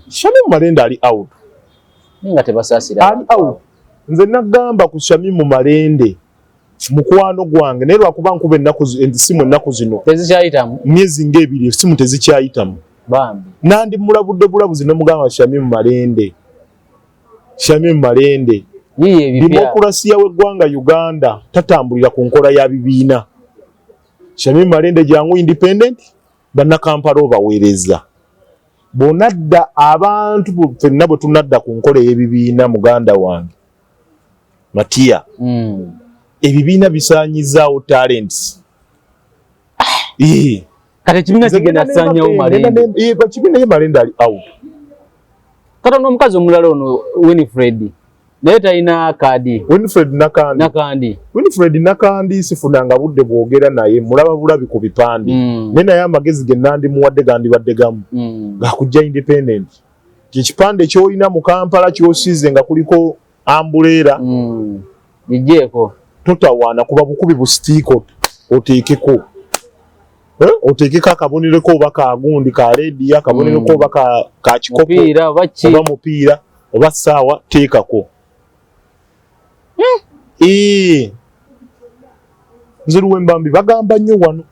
Shamim Malende ali out. Ninga tebasasira. Ali out. Nze nagamba ku Shamim Malende mukwano gwange naye lwakuba nkube simu ennaku zino tezikyayitamu myezi ng'ebiri simu tezikyayitamu bambi nandi mulabudde bulabuzi ne mugamba Shamim Malende demokrasiya w'eggwanga Uganda tatambulira ku nkola ya bibiina. Shamim Malende jangu independent bannakampala obaweereza bonadda abantu ffenna bwe tunadda ku nkola y'ebibiina muganda wange Matiya ebibiina bisaanyizaawo talents. Kati ekibiina kigenda kusaanyawo Malende. Ekibiina ye Malende ali out. Kata n'omukazi omulala ono Winifred naye talina kaadi. Winifred Nakandi sifunanga budde bwogera naye mulaba bulabi ku bipande. Naye amagezi ge nandimuwadde gandibadde gamu gakujja independent. Ekipande ky'olina mu Kampala ky'osize nga kuliko ambuleera lijeeko totawaana kuba bukubi bu stiiko oteekeko oteekeko akabonereko oba kagundi ka lediya akabonereko oba ka kikopo oba mupiira oba ssaawa teekako. Nze Luwemba bagamba nnyo wano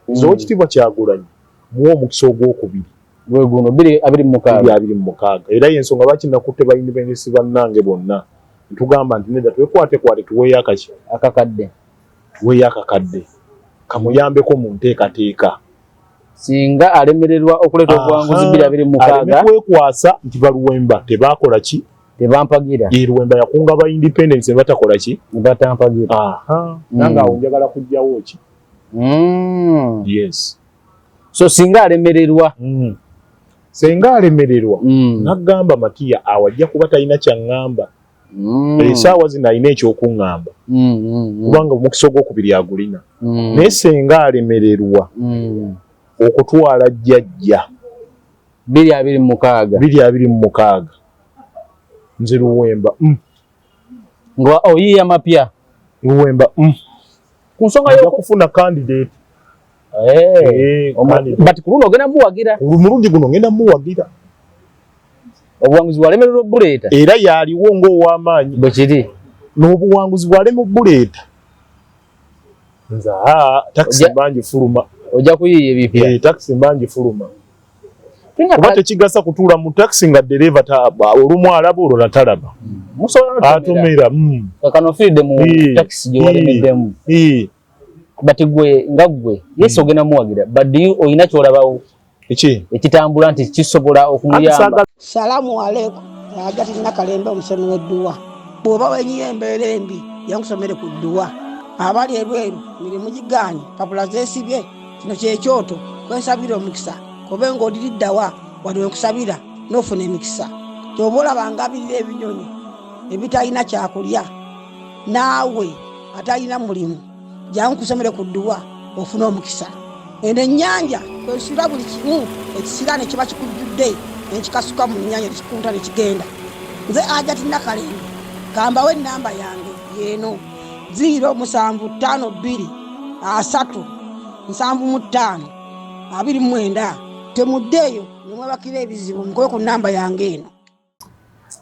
nze Oweekitiibwa Kyagulanyi muwa omukisa ogwokubiri gwe guno 26 era y'ensonga lwaki nakutte bayindipendesi bannange bonna ntugamba nti nedda twekwate tuweeyo akakadde tuweeyo akakadde kamuyambeko mu nteekateeka singa alemererwa okuleeta obuwanguzi 26 kwekwasa nti Baluwemba tebaakola ki tebampagira Luwemba yakunga ba independence ne batakola ki batampagira nanga awo njagala kujjawo ki yes so singa alemererwa nagamba Matiya awajja kuba talina kyaŋŋamba essaawa zino alina ekyokuŋŋamba kubanga omukisa ogwokubiri agulina naye senga alemererwa okutwala jjajja 226 nze Luwemba nga oyiya mapya Luwemba ku nsonga y'okufuna candidate but ku luno ogenda muwagira omulundi guno ngenda muwagira obuwanguzi bwalemererwa obbuleeta era yaliwo ng'ow'amaanyi bwe kiri n'obuwanguzi bwalema obbuleeta nze takisi mbangi fuluma ojja kuyiiya ebipya takisi mbangi fuluma kuba tekigasa kutuula mu takisi nga ddereeva olumu alaba olwo natalaba atumira kakano ofiiridde mu takisi gye walemeddemu bati gwe nga gwe yesi ogenda muwagira baddi olina kyolabawo ekitambula nti kisobola okumuyamba. Salamu alaikum Hajati Nakalembe omusomi w'edduwa bw'oba wenyiye embeera embi yankusomere ku dduwa abali ebweru mirimu gigaanye papula zeesibye kino kyekyoto kwensabira omukisa kobe ng'odiriddawa wali wenkusabira n'ofuna emikisa ky'oba olabanga abirira ebinyonyi ebitalina kyakulya naawe atalina mulimu jangu kusomere ku dduwa ofuna omukisa. Eno ennyanja kwesula buli kimu ekisira ne kiba kikujjudde nekikasuka mu nnyanja nekikunta nekigenda. Nze Hajati Nakalembe kambawo ennamba yange yeeno 075237529 temuddeeyo nemwebakira ebizibu mukobe ku nnamba yange eno.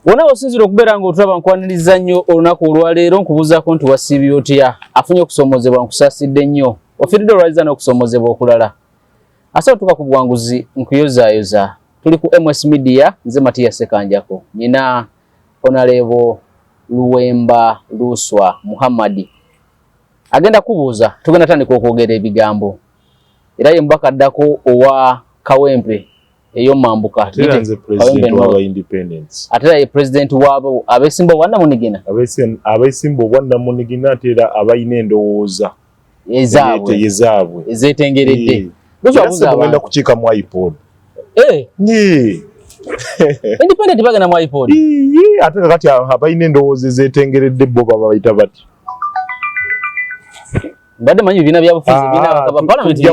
Wona osinzira okubeera ng'otulaba nkwaniriza nnyo olunaku olwaleero nkubuuzaako nti wasiibye otya afunye okusomozebwa nkusaasidde nnyo ofiiridde olwaliza n'okusomozebwa okulala asobola tuka ku buwanguzi nkuyozaayoza tuli ku MS Media nze Matiya Sekanjako nina Honorable Luwemba Luswa Muhammad agenda kubuuza tugenda tandika okwogera ebigambo era ye mbaka addako owa Kawempe ey'omambuka ate ye president waabo abeesimba obwanna munigina ate era abalina endowooza ezaabwe ezeetengeredde bagenda kukiika mu iPod independent bagenda mu iPod ate kati abalina endowooza ezeetengeredde bo babayita bati mbadde manyi bibiina byabufuzi tujja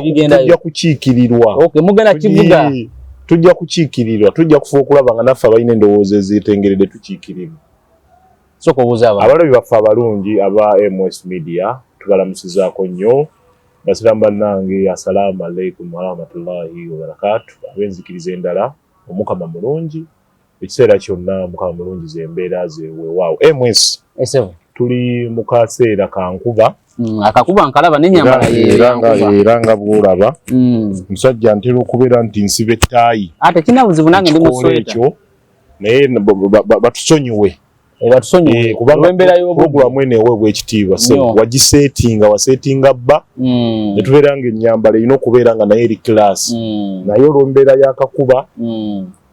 kukiikirirwa mugenda kivuga tujja kukiikirirwa tujja kufuba okulaba nga naffe abalina endowooza ezeetengeredde tukiikirirwa. Abalabi baffe abalungi aba MS Media tubalamusizaako nnyo basiramu bannange assalamu alaikum warahmatullahi wabarakatuh ab'enzikiriza endala omukama mulungi ekiseera kyonna mukama mulungi zembeera zeweewaawo MS tuli mu kaseera kankuba akakuba nkalaba n'ennyambala era nga bw'olaba musajja ntera okubeera nti nsiba ettaayi ate kina buzibu nange ndi mu sweta ekyo naye batusonyiwe kubanga puroguramu eno eweebwa ekitiibwa wagiseetinga waseetinga bba ne tubeera nga ennyambala erina okubeera nga naye eri kilaasi naye olw'embeera y'akakuba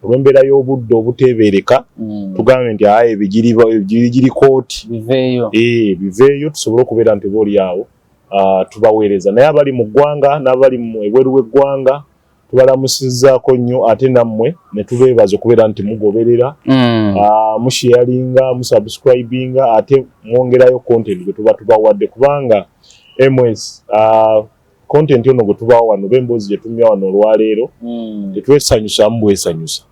olw'embeera y'obudde obuteebereka tugambe nti ebigiri kooti biveeyo tusobole okubeera nti booli awo tubaweereza naye abali mu ggwanga n'abali ebweru w'eggwanga tubalamusizzaako nnyo ate nammwe ne tubeebaza okubeera nti mugoberera musharinga musubscribinga ate mwongerayo content gwe tuba tubawadde kubanga MS content ono gwe tubawa wano b'emboozi gye tumya wano olwaleero tetwesanyusa bwesanyusa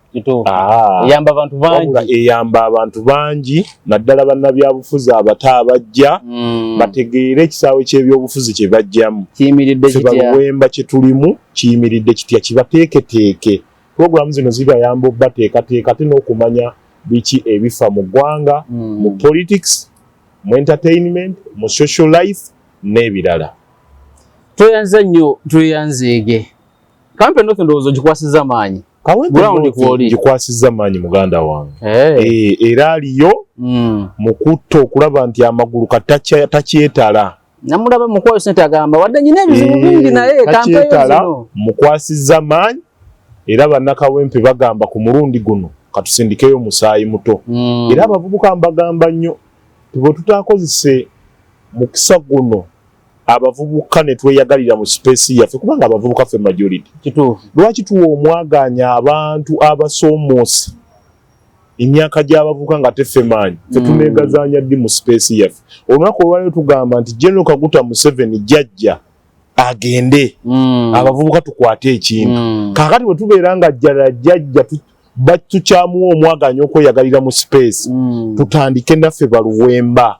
eyamba abantu bangi naddala bannabyabufuzi abato abajja bategeere ekisaawe ky'ebyobufuzi kye bajjamu baluwemba kye tulimu kiyimiridde kitya kibateeketeeke puroguramu zino zibayamba obbateekateeka ate n'okumanya biki ebifa mu ggwanga mu politics mu entertainment mu social life n'ebirala. Tweyanza nnyo tweyanzeege kampe notho ndowooza gikwasiza maanyi gikwasiza maanyi muganda wange era aliyo mu kutta okulaba nti amagulu takyetala namulaba mukwayo sente agamba wadde nyina ebizibu bingi naye kampeyo mukwasiza maanyi era bannakawempe bagamba ku mulundi guno katusindikeyo musaayi muto era abavubuka mbagamba nnyo bwe tutaakozese mukisa guno abavubuka ne tweyagalira mu space yaffe kubanga abavubuka ffe majority lwaki tuwa omwaganya abantu abasoomoosi emyaka gy'abavubuka nga teffe maanyi ffe tuneegazanya ddi mu space yaffe olunaku olwaleero tugamba nti General Kaguta Museveni jjajja agende abavubuka tukwate ekintu kaakati bwe tubeera nga jjala jjajja tukyamuwa omwaganya okweyagalira mu space tutandike naffe baluwemba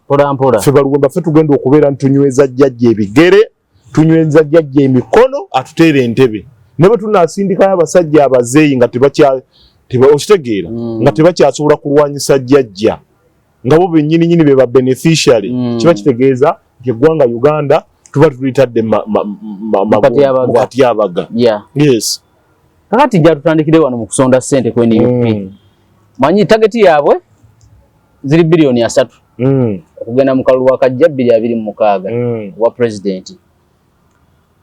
ffe baluwemba ffe tugenda okubeera ntunyweza jjajja ebigere tunyweza jjajja emikono atuteera entebe ne bwe tunaasindikayo abasajja abazeeyi nga okitegeera nga tebakyasobola kulwanyisa jjajja nga bo bennyininyini be ba beneficiary kiba kitegeeza nti eggwanga Uganda tuba tulitadde mukatyabaga yes kakati jja tutandikire wano mu kusonda ssente ku NUP manyi tageti yaabwe ziri biliyoni 3 okugenda mu kalulu akajja 2026 wa president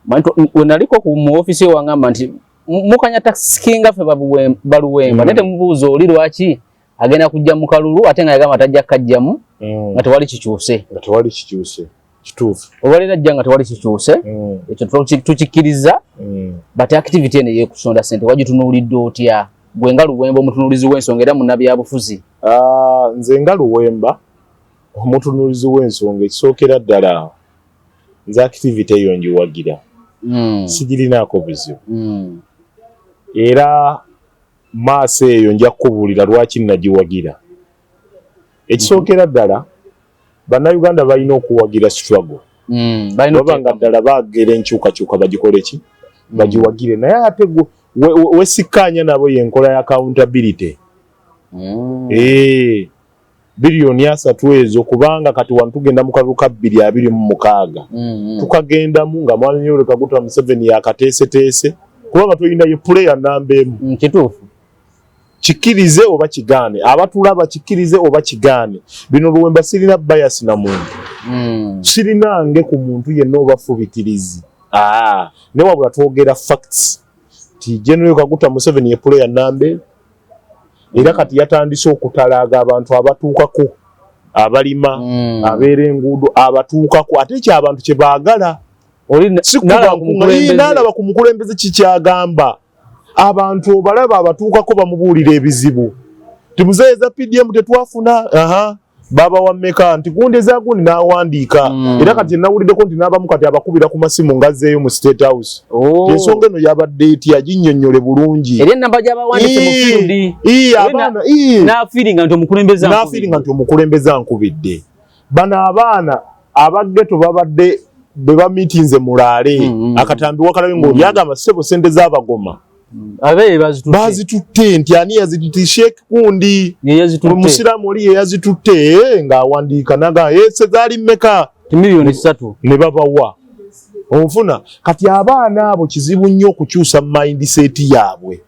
manyi wenaliko ku mu ofisi wangamba nti mukanya tax kinga fe baluwemba nete mubuuzo oli lwaki agenda kujja mu kalulu ate nga yagamba tajja kajjamu nga tewali kikyuse kituufu olwalira jja nga tewali kikyuse ekyo tukikkiriza but activity eno yekusonda ssente wagitunuulidde otya gwe nga Luwemba omutunuulizi w'ensonga era munnabyabufuzi? Nze nga Luwemba omutunuulizi w'ensonga ekisookera ddala nze activity eyo ngiwagira sigirinaako buzibu era maaso eyo nja kukubuulira lwaki nagiwagira. Ekisookera ddala Bannayuganda balina okuwagira struggle babanga ddala baagera enkyukakyuka bagikole ki bagiwagire naye ate wesikkaanya nabo yenkola ya accountability biliyoni 3 ezo kubanga kati wano tugenda mu kalulu ka 2026 tukagendamu nga mwami Yoweri Kaguta Museveni yakateeseteese kubanga tulina ye player namba emu kituufu kikirize oba kigaane abatulaba kikirize oba kigaane bino Luwemba sirina bias na muntu sirina nge ku muntu yenna oba fubitirizi ne wabula twogera facts ti General Kaguta Museveni ye player nambe era kati yatandise okutalaaga abantu abatuukako abalima abeera enguudo abatuukako ate ekyo abantu kye baagala nalaba ku mukulembeze kikyagamba abantu obalaba abatuukako bamubuulira ebizibu timuzeeza PDM tetwafuna baba wa mmeka nti gundi ezagundi n'awandiika era kati nawuliddeko nti n'abamu kati abakubira ku masimu ngazzeeyo mu State House ensonga eno yabadde etya ginnyonnyole bulungi era ennamba gy'abawandise mu field n'afiiringa nti omukulembeze ankubidde bano abaana abaggeto babadde be bamiitinze mulaale akatambi wakalabe ng'olyagamba ssebo sente z'abagoma abe bazitutte nti ani yazitutte Sheikh Kundi Musiramu oli yazitutte nga awandiika naga sezaali mmeka milioni 3 ne babawa onfuna kati abaana abo kizibu nnyo okukyusa mindset yaabwe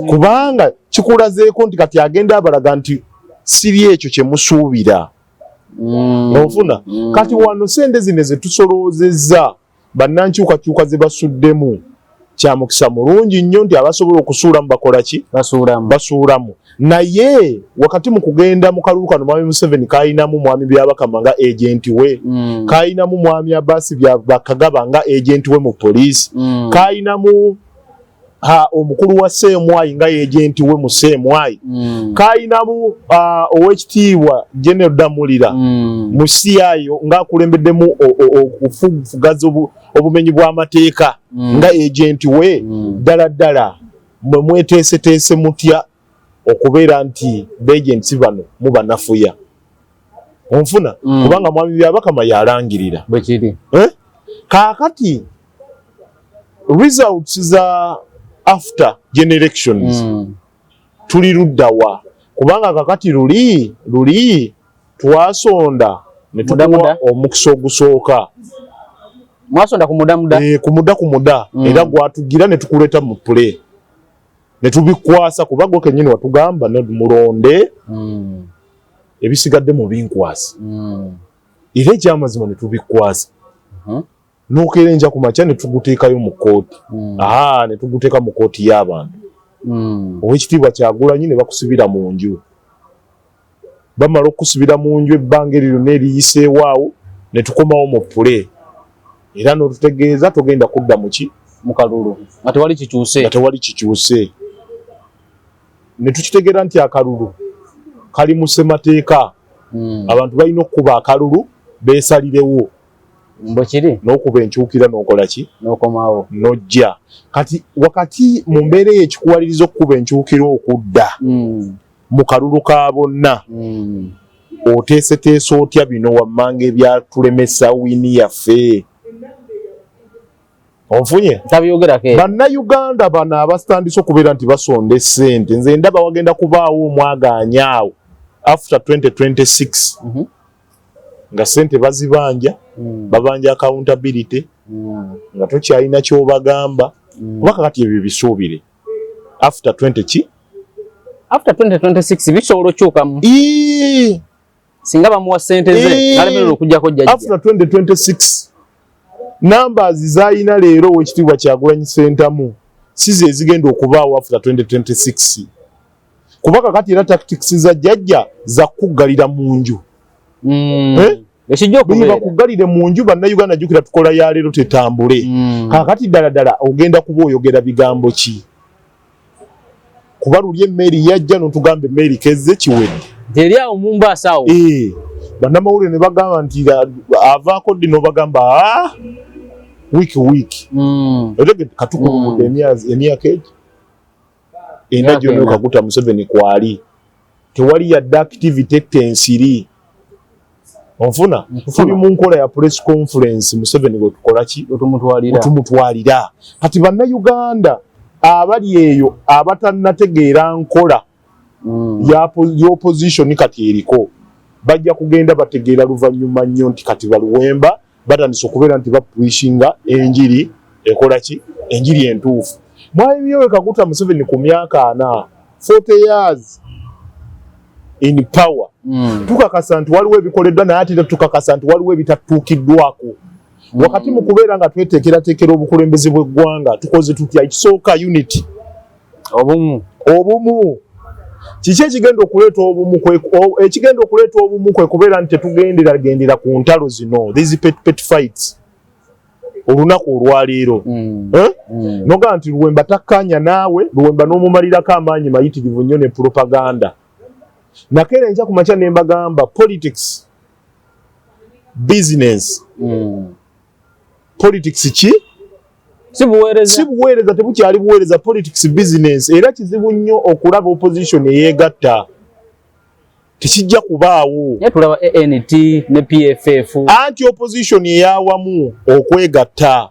kubanga kikulazeeko nti kati agenda abalaga nti siri ekyo kye musuubira onfuna kati wano sente zino ze tusoloozezza bannankyukakyuka ze basuddemu kya mukisa mulungi nnyo nti abasobola okusuulamu bakola ki basuulamu naye wakati mu kugenda mu kalulu kano mwami Museveni kayinamu mwami Byabakama nga agenti we kayinamu mwami Abbas Byabakagaba nga agenti we mu poliisi kayinamu omukulu wa Ssemwai nga agenti we mu Ssemwai kayinamu owekitiibwa General Damulira mu CIO nga akulembeddemu okufugaza obumenyi bw'amateeka nga agenti we ddala mwe mweteeseteese mutya okubeera nti agents bano mubanafuya onfuna kubanga mwami Byabakama yalangirira bwekiri kaakati results za after generations tuli luddawa kubanga kakati luli twasonda ne tudamuda omukisa ogusooka mwasonda kumuda era gwatugira ne tukuleta mu play ne tubikwasa kubago kenyini watugamba ne mulonde ebisigadde mu binkwasa era ekyamazima ne tubikwasa nukerenja ku macha ne tuguteekayo mu kooti ne tuguteeka mu kooti y'abantu owekitiibwa Kyagulanyi ne bakusibira mu nju bamala okusibira mu nju ebbanga eryo neriyiseewaawo ne tukomawo mu play era n'otutegeeza tugenda kudda mu kalulu nga tewali kikyuse ne tukitegeera nti akalulu kali mu ssemateeka abantu balina okukuba akalulu beesalirewo mbokiri n'okuba enkyukira n'okola ki n'okomawo n'ojja kati wakati mu mbeera ekikuwaliriza okukuba enkyukira okudda mu kalulu ka bonna oteeseteese otya bino wammanga ebyatulemesa wiini yaffe onfunye bannayuganda bano abasitandise okubeera nti basonda essente nze ndaba wagenda kubaawo omwaganyaawo after 2026 nga sente bazibanja babanja accountability nga tokyalina kyobagamba kubaka kati ebyo bisuubire after 2026 bisobola okyukamu singa bamuwa sente ze alemerera okujjako jjajja after 2026 numbers zayina leero wekitiibwa Kyagulanyi Ssentamu si ze zigenda okubaawo after 2026 kubaka kati era tactics za jjajja za kuggalira mu nju bakugalire mu nju bannayuganda jjukira tukola ya leero tetambule kakati ddala ogenda kuba oyogera bigambo ki kuba luli emmeri yajja n'otugamba emmeri kezze kiwedde teri awo Mombasa awo bannamawulire ne bagamba nti avaako ddi n'obagamba wiiki katukulumudde emyaka egi ena gyonna okaguta Museveni kwali tewali yadde activity ensiri onfuna tuli mu nkola ya press conference Museveni gwe tukola ki otumutwalira kati bannayuganda abali eyo abatannategeera nkola y'opposition kati eriko bajja kugenda bategeera luvannyuma nnyo nti kati baluwemba batandise okubeera nti bapuishinga enjiri ekola ki enjiri entuufu mwalimu Kaguta Museveni ku myaka 40 years in power tukakasa nti waliwo ebikoleddwa naye ate tukakasa nti waliwo ebitatuukiddwako wakati mu kubeera nga tweteekerateekera obukulembeze bw'eggwanga tukoze tutya ekisooka unity obumu kiki ekigenda okuleeta obumu ekigenda okuleeta obumu kwe kubeera nti tetugenderagendera ku ntalo zino these pet fights olunaku olwaleero nogaa nti Luwemba takkanya naawe Luwemba n'omumalirako amaanyi mayitirivu nnyo ne propaganda nakeera enkya ku makya ne mbagamba politics business politics ki si buweereza tebukyali buweereza politics business era kizibu nnyo okulaba opposition eyeegatta tekijja kubaawo. Tulaba ANT ne PFF Anti opposition eyawamu okwegatta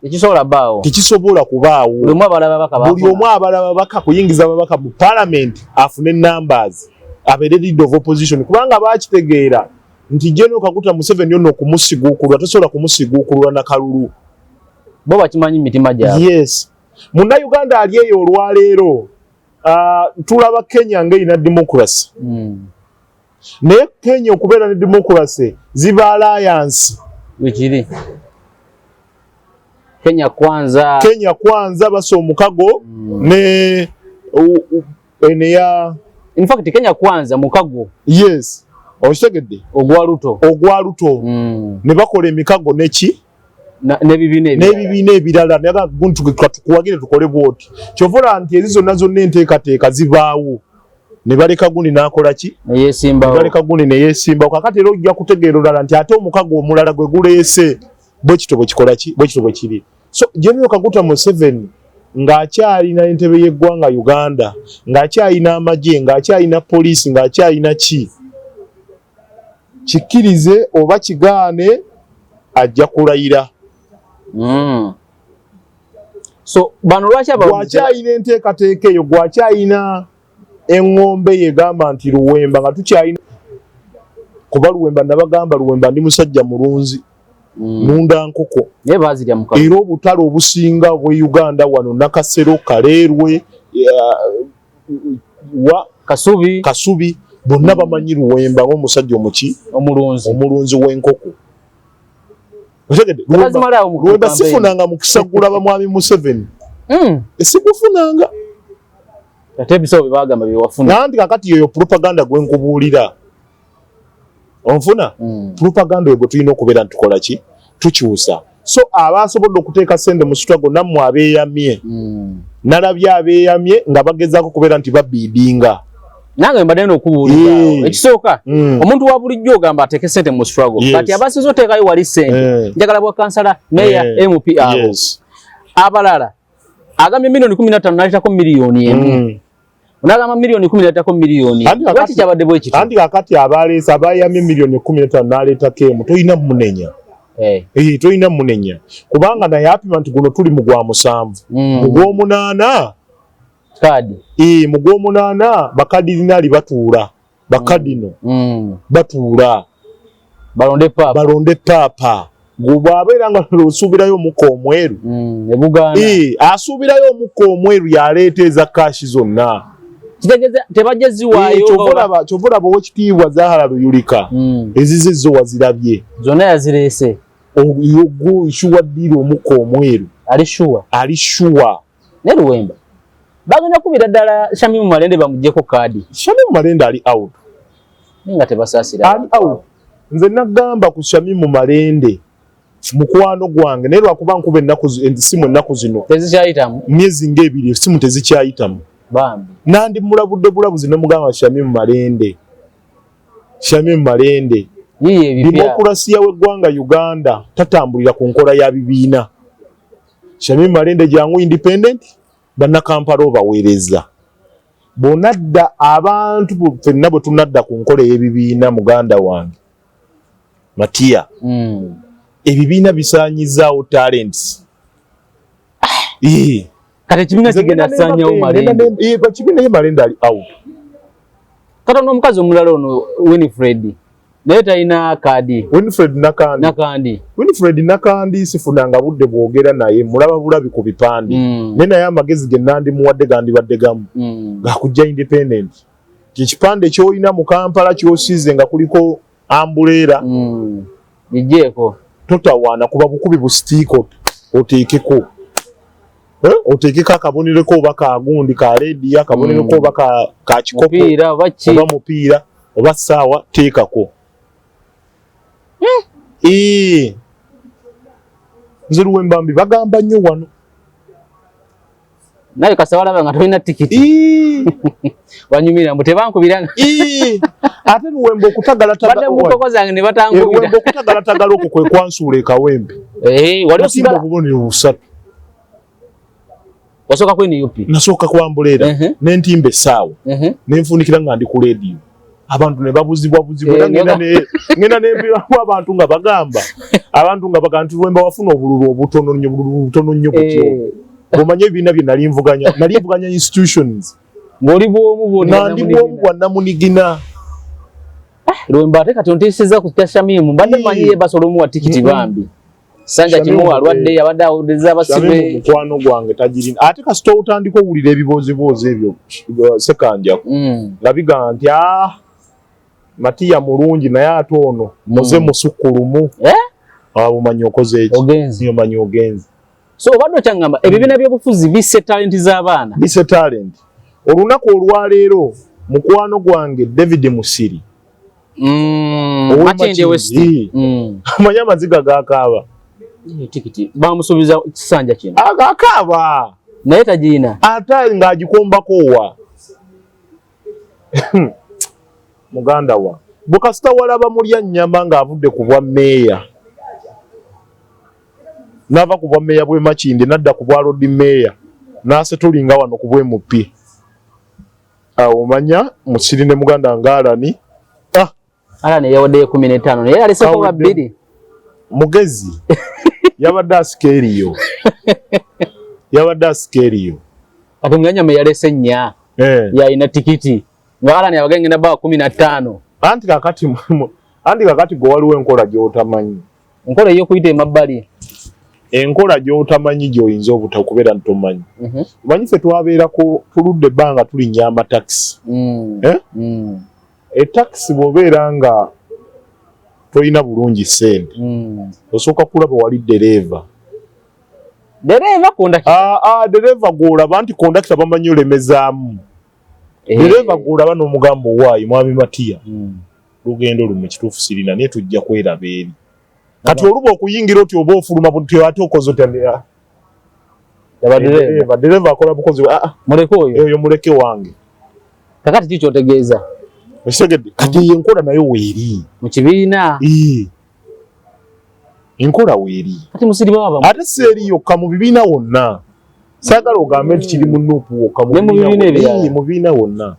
tekisobola kubaawo. Buli omu abalaba babaka kuyingiza ababaka mu parliament afune numbers abeere leader of opposition kubanga bakitegeera nti General Kaguta Museveni ono okumusiguukulwa tosobola kumusiguukulwa na kalulu. Bo bakimanyi mitima gyabwe. Yes. Munnayuganda ali eyo olwaleero tulaba Kenya ng'erina democracy. Naye Kenya okubeera ne democracy ziba alliance. Wikiri. Kenya kwanza basa omukago ne eneya. In fact Kenya kwanza mukago. Yes. Osegedde. Ogwaluto. Ne bakola emikago neki? N'ebibiina ebirala naga guntu tukuwagire tukole bwoti. Kyovula nti ezizo nazo n'enteekateeka zibaawo. Ne baleka gundi n'akola ki? Baleka gundi ne yeesimbawo. Kakati era ojja kutegeera olala nti ate omukago omulala gwe guleese bwe kito bwe kikola ki? Bwe kito bwe kiri. So General Kaguta Museveni ng'akyalina entebe y'eggwanga Uganda, ng'akyalina amagye, ng'akyalina poliisi, ng'akyalina ki? Kikkirize oba kigaane ajja kulayira. So bano lwaki gwakyalina enteekateeka eyo, gwakyalina eŋŋombe yegamba nti Luwemba nga tukyalina kuba Luwemba nabagamba Luwemba ndi musajja mulunzi nunda nkoko era obutale obusinga bwe Uganda wano Nakasero, Kaleerwe, Kasubi bonna bamanyi Luwemba ng'omusajja omulunzi w'enkoko. Luwemba sifunanga mukisa gulaba mwami Museveni. Sigufunanga. Nandi kakati yoyo propaganda gwenkubuulira. Onfuna? Propaganda ego tulina okubeera ntukola ki? Tukyusa. So abasobodde okuteeka sente mu struggle nammwe abeeyamye. Nalabye abeeyamye nga bagezaako kubeera nti babiidinga. Nange mbadde n'okubuulira. Ekisooka omuntu wa bulijjo ogamba ateeke sente mu struggle. Kati abasinze oteekayo wali sente. Njagala bwa kansala, meya, MP abo. Abalala agambye milioni 15 n'aleetako miliyoni emu. Unagamba milioni 10 n'aleetako miliyoni. Lwaki kyabadde bwe kityo? Andi kakati abaleesa abayamye milioni 15 n'aleetako emu toyina munenya. Toyina munenya. Kubanga naye apima nti guno tuli mu gwa 7. Mu gw'omunaana kadi. Mu gw'omunaana bakadinali batuula. Bakadino. Batuula. Balonde papa. Gubwabeera nga osuubirayo omukka omweru. Ebuganda. Asuubirayo omukka omweru yaleeta eza kashi zonna. Kitegeze tebajja ziwaayo. Kyovula bw'ekitiibwa Zahara Luyulika. Ezize zo wazirabye. Zonna yazireese. Oyogo ishuwa diri omukka omweru. Ali shuwa. Ne Luwemba. Bagenda kubira ddala Shamimu Malende bamuggyeko kaadi. Shamimu Malende ali out. Ninga tebasaasira. Ali out. Nze nagamba ku Shamimu Malende mukwano gwange naye lwakuba nkuba essimu ennaku zino tezikyayitamu myezi ng'ebiri essimu tezikyayitamu bambi nandi mulabudde bulabuzi ne mugamba Shamimu Malende demokrasiya w'eggwanga Uganda tatambulira ku nkola ya bibiina. Shamimu Malende jangu independent bannakampala obaweereza bonadda abantu ffenna bwe tunadda ku nkola y'ebibiina muganda wange Matiya ebibiina bisaanyizaawo talents. Kati ekibiina kigenda kusaanyawo Malende. Ekibiina ye Malende ali out. Kata n'omukazi omulala ono Winifred naye talina kaadi. Winifred Nakandi sifunanga budde bwogera naye mulaba bulabi ku bipande. Naye amagezi ge nandimuwadde gandibadde gamu gakujja independent. Ekipande ky'olina mu Kampala ky'osiize nga kuliko ambuleera. Ijjeeko. Totawaana kuba bukubi bu stiiko oteekeko. Oteekeko akabonero oba kagundi ka leediyo akabonero oba ka kikopo oba mupiira oba ssaawa teekako. Nze Luwemba mbi bagamba nnyo wano. Naye kasawala nga tolina tikiti. Wanyumira mbu tebankubiranga. Ate Luwemba okutagalatagala mutoko zange ne batangubira. Luwemba okutagalatagala okwo kwe kwansuula ekawempe. Wali osigala obubonero busatu. Wasooka kwini yupi? Nasooka kwambuleera n'entimba essaawa. N'enfunikira nga ndi ku leediyo. abantu ne babuzibwa era ngenda n'embiramu abantu nga bagamba nti Lwemba wafuna obululu obutono nnyo butyo omanye ebibiina bye nali nvuganya institutions ng'oli bw'omu bwannamunigina Lwemba ate kati ontiisizza ku Shamimu mbadde manyiye basola omuwa tikiti bambi Sanja kimu alwadde yabadde awuddiriza abasibe mukwano gwange tagirina ate kasita otandika owulira ebiboozi ebyo sekanjaku nga bigamba nti Matiya mulungi naye ate ono muze musukkulumu omanyi okoze eki omanyi ogenzi so obadde okyangamba ebibiina by'obufuzi bisse talenti z'abaana bisse talenti olunaku olwaleero mukwano gwange David Musiri Machende West amanyi amaziga gakaaba tikiti bamusubiza kisanja kino agakaaba naye tagiina ate ng'agikombako wa muganda wa bukasita walaba mulya nnyamba ng'avudde ku bwa meeya n'ava ku bwa meeya bw'e Makinde n'adda ku bwa road meeya n'asetulinga wano ku bw'MP awo omanya Musiri ne muganda nga Alani yawadde 15 naye alisako nga 2 mugezi yabadde asikeriyo ate nganyama yalese nnya yalina tikiti nga Alani abagenge na 15 anti kakati gwe waliwo enkola gy'otamanyi enkola ey'okuyita emabbali enkola gy'otamanyi gy'oyinza obutakubeera ntomanyi omanyi ffe twabeerako tuludde ebbanga tulinnya amatakisi etakisi bw'obeera nga toyina bulungi ssente osooka kulaba wali dereeva dereeva gw'olaba nti kondakita bamanyi olemezaamu dereeva gw'olaba n'omugamba owaayi mwami Matiya lugendo lumu kituufu sirina naye tujja kweraba eri kati oluba okuyingira oti oba ofuluma ate okoze otya dereeva akola bukozi eyo muleke wange kakati kikyotegeeza Osegedde kati enkola nayo weeri mu kibiina enkola weeri kati Musiri baba ate seeri yokka mu bibiina wonna saagala ogambe nti kiri mu nuupu wokka mu bibiina wonna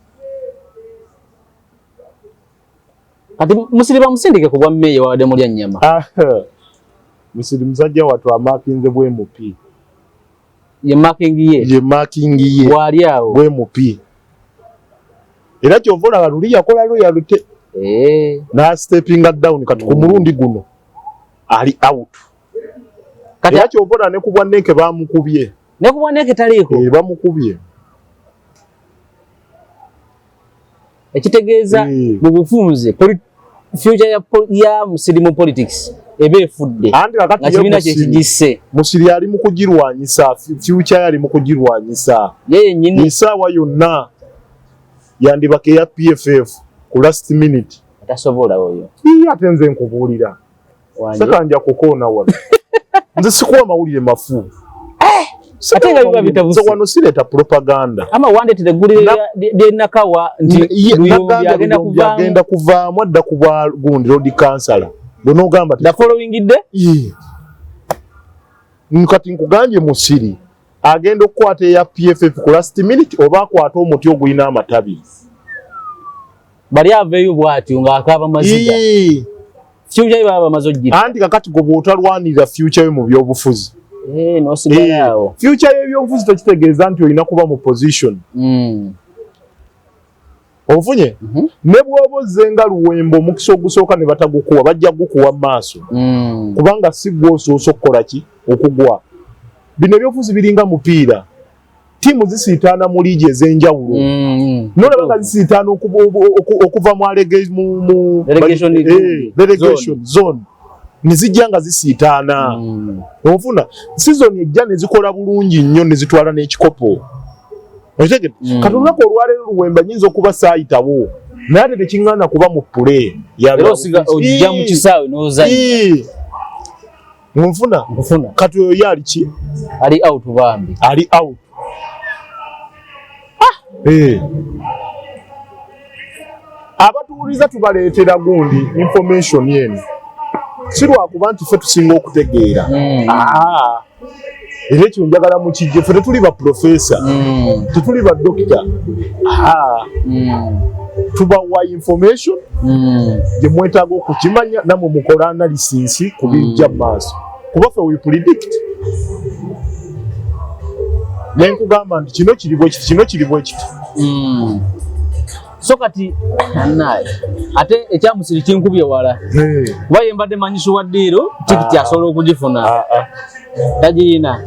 kati Musiri bamusindike ku bwa meeya wawadde mulya nnyama Musiri musajja wattu amaakinze bw'MP ye maakingi ye wali awo bw'MP era kyova olaba luli yakola loyalty n'astepinga down kati ku mulundi guno ali out kati kyova olaba ne ku bwanneeke bamukubye taliiko bamukubye ekitegeeza mu bufunze future ya Musiri mu politics eba efudde nga kibiina kye kigisse Musiri ali mu kugirwanyisa future yali mu kugirwanyisa yeye nnyini esaawa yonna yandibaka eya PFF ku last minute atasobola oyo ate nze nkubuulira sekanja kukoona wano nze sikuwa mawulire mafu ate nga biba bitabuse wano sireeta propaganda ama wandetire eggulire ly'enakawa nti agenda kuvaamu adda ku bwa gundi road councillor bw'onoogamba the following day kati nkugambye Musiri agenda okukwata eya PFF ku last minute oba akwata omuti ogulina amatabi bali aveeyo bw'atyo ng'akaaba maziga future ye baba bamaze oggira anti kakati gwe bw'otalwanirira future ye mu byobufuzi n'osigala awo future y'ebyobufuzi tekitegeeza nti olina kuba mu position ofunye ne bw'oba ozzenga Luwemba omukisa ogusooka ne batagukuwa bajja gukuwa mu maaso kubanga si gwe osoose okukola ki okugwa bino ebyobufuzi biringa mupiira tiimu zisiitaana mu liigi ez'enjawulo nolaba nga zisiitaana okuva mu relegation zone ne zijja nga zisiitaana ofuna sizoni ejja ne zikola bulungi nnyo ne zitwala n'ekikopo okitegedde kati olunaku olwaleero Luwemba nnyinza okuba saayitawo naye ate tekiŋŋaana kuba mu pule ojja mu kisaawe n'ozannya nfuna kati oyo yali ki ali out bambi ali out abatuuliza tubaleetera gundi information yenu si lwakuba nti ffe tusinga okutegeera era ekyo njagala mukijje ffe tetuli ba professor tetuli ba doctor tubawa information gye mwetaaga okukimanya namwe mukola analysis ku bijja maaso kuba ffe we predict nenkugamba nti kino kiri bwe kiti kino kiri bwe kiti so kati ate ekyamusiri kinkubye wala kuba yembadde manyiso wa ddiiro tikiti asobola okugifuna tagirina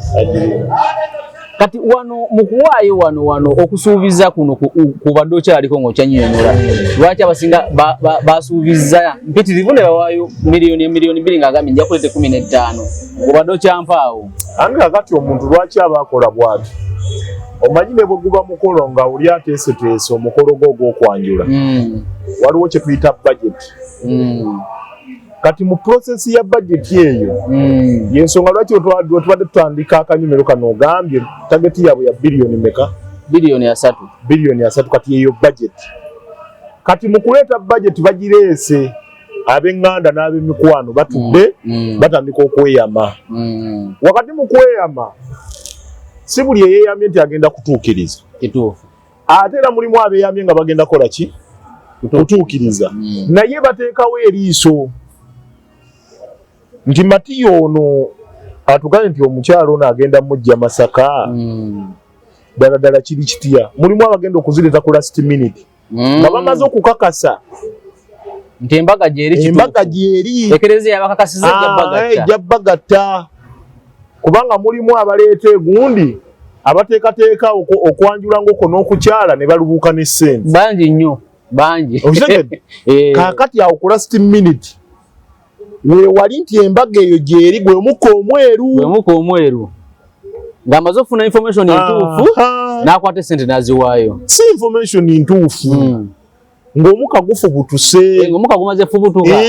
kati wano mukuwaayo wano okusuubiza kuno ku badde okyaliko ng'okyanyonyola lwaki abasinga basuubiza mpitirivu ne bawaayo miliyoni 2 ng'agambye nja kulete 15 ku badde okyampaawo ange kakati omuntu lwaki aba akola bw'ati omanyi ne bwe guba mukolo nga oli ateeseteese omukolo gwo ogw'okwanjula waliwo kye tuyita budget kati mu process ya budget eyo yensonga lwaki tubadde tutandika akanyumiro kano ogambye tageti yabwe ya biliyoni meka biliyoni 3 kati yeyo budget kati mu kuleeta budget bagireese ab'eŋŋanda n'ab'emikwano batudde batandika okweyama wakati mu kweyama si buli eyeeyamye nti agenda kutuukiriza kituufu ate era mulimu abeeyamye nga bagenda kola ki kutuukiriza naye bateekawo eriiso nti Matiyo ono atugane nti omukyalo ono agenda mujja Masaka ddala kiri kitya mulimu abagenda okuzireeta ku last minute nga bamaze okukakasa nti embaga gyeri ekereziya yabakakasiza ejja bagatta kubanga mulimu abaleeta egundi abateekateeka okwanjula ngoko n'okukyala ne balubuuka ne ssente bangi nnyo bangi kaakati awo ku last minute weewali nti embaga eyo gyeri gwe mukka omweru ng'amaze okufuna information entuufu n'akwata essente n'aziwaayo si information ntuufu ng'omukka gufubutuse ng'omukka gumaze fubutuka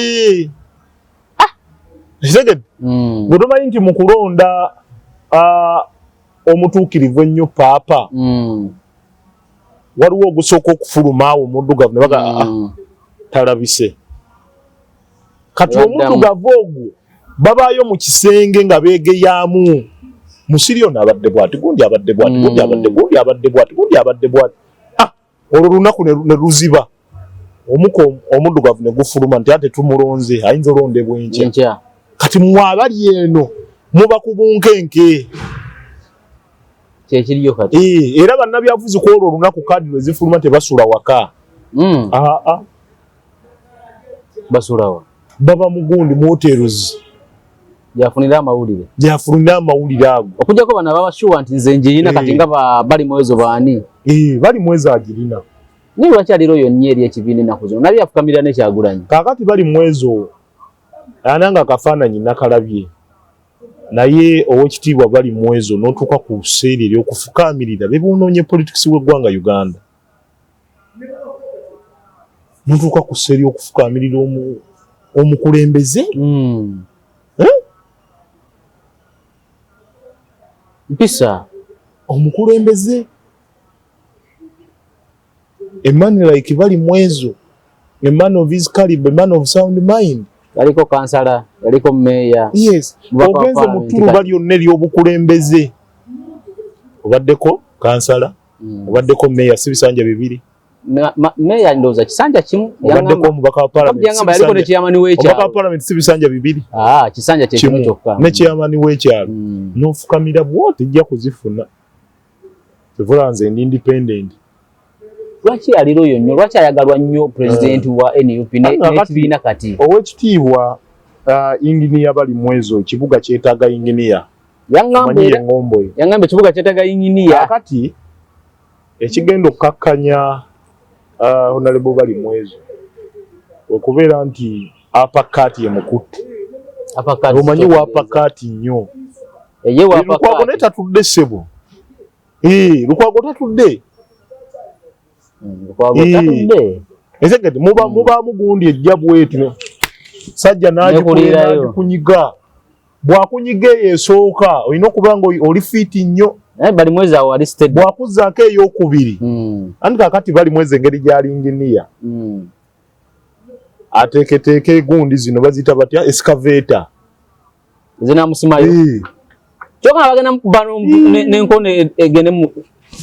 kitegedde bwe tomanyi nti mu kulonda omutuukirivu ennyo paapa waliwo ogusooka okufuluma awo omuddugavu ne baga talabise kati omuddugavu ogwo babaayo mu kisenge nga beegeyaamu musiri ono abadde bw'ati gundi abadde bw'ati gundi abadde bw'ati olwo lunaku ne luziba omuka omuddugavu ne gufuluma nti ate tumulonze ayinza olondebwa enkya kati mmwe abali eno muba ku bunkenke kyekiriyo kati era bannabyabufuzi ku olwo olunaku kaadi lwe zifuluma tebasula waka basulawa baba mugundi mu hotels gyafunira amawulire ago okujjako bano ababashuwa nti nze njirina kati nga bali mwezo baani bali mwezo agirina naye lwaki aliro yonna eri ekibiina ennaku zino nabye afukamirira n'ekyagulanyi kaakati bali mwezo ananga akafaananyi nakalabye naye ow'ekitiibwa bali mwezo n'otuuka ku sseeri ery'okufukaamirira be boonoonye politics w'eggwanga Uganda n'otuuka ku sseeri okufukaamirira omukulembeze mpisa omukulembeze a man like bali mwezo a man of his caliber, a man of sound mind yaliko kansala yaliko meya yes ogenze mu ttuluba lyonna ery'obukulembeze obaddeko kansala obaddeko meya si bisanja bibiri meya ndowooza kisanja kimu obaddeko omubaka wa parliament si bisanja bibiri kisanja kyekimu kyokka ne chairman w'ekyalo n'ofukamira bwoti ejja kuzifuna tevula nze ndi independent lwaki aliro yonnyo lwaki ayagalwa nnyo pulezidenti wa NUP n'ekibiina kati ow'ekitiibwa inginiya bali mwezo ekibuga kyetaaga inginiya yaŋŋambe ekibuga kyetaaga inginiya kati ekigenda okkakkanya honorable bali mwezo okubeera nti apakati ye mukutte omanyi wa apakati nnyo Lukwago naye tatudde ssebo Lukwago tatudde ezegede muba mugundi ejja bwetu sajja nagikunyiga bwakunyiga eyo esooka olina okuba nga oli fiiti nnyo bali mwezi awo alisted bwakuzzaako ey'okubiri anti kakati bali mwezi engeri gy'alinginiya ateeketeeka egundi zino baziyita batya excavator zinamusimayo Choka bagenda mukubano n'enkone egene mu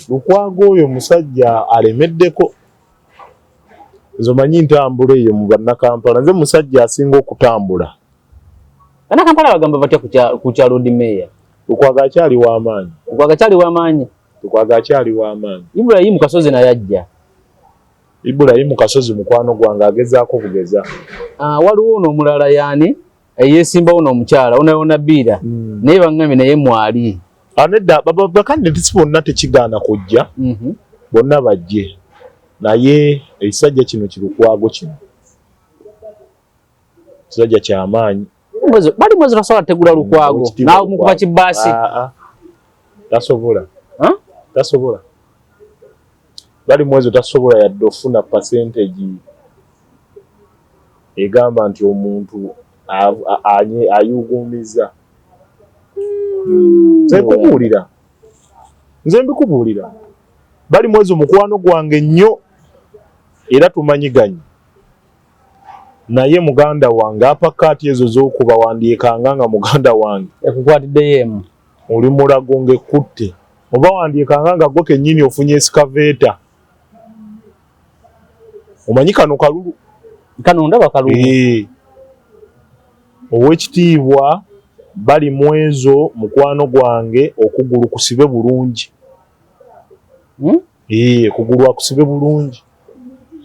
Lukwago oyo musajja alemeddeko. Ezo manyi ntambula eyo mu bannakampala. Nze musajja asinga okutambula. Bannakampala bagamba batya ku kya road mayor. Lukwago akyali w'amaanyi. Lukwago akyali w'amaanyi. Lukwago akyali w'amaanyi. Ibrahim Kasozi naye ajja. Ibrahim Kasozi mukwano gwange agezaako bugeza. Waliwo ono omulala yani eyesimbawo ono omukyala ona Bira naye bangambye naye mwali. Nedda bakandi ntisi bonna tekigaana kujja. Bonna bajje. Naye ekisajja kino Lukwago kino. Kisajja ky'amaanyi. Bali mwezi tasobola tegula Lukwago. Naawe mukuba kibaasi. Tasobola. Tasobola. Bali mwezi tasobola yadde ofuna percentage egamba nti omuntu ayugumiza. Nze mbikubuulira. Bali mwezi omukwano gwange nnyo era tumanyiganye. Naye muganda wange apakati ezo z'okuba wandiikanga nga muganda wange ekukwatiddeyemu oli mulago ng'ekutte oba wandiikanga nga gwe kennyini ofunye excavator. Omanyi kano kalulu. Kano ndaba kalulu. Ow'ekitiibwa bali mwezo mukwano gwange okugulu kusibe bulungi. Kugulu akusibe bulungi.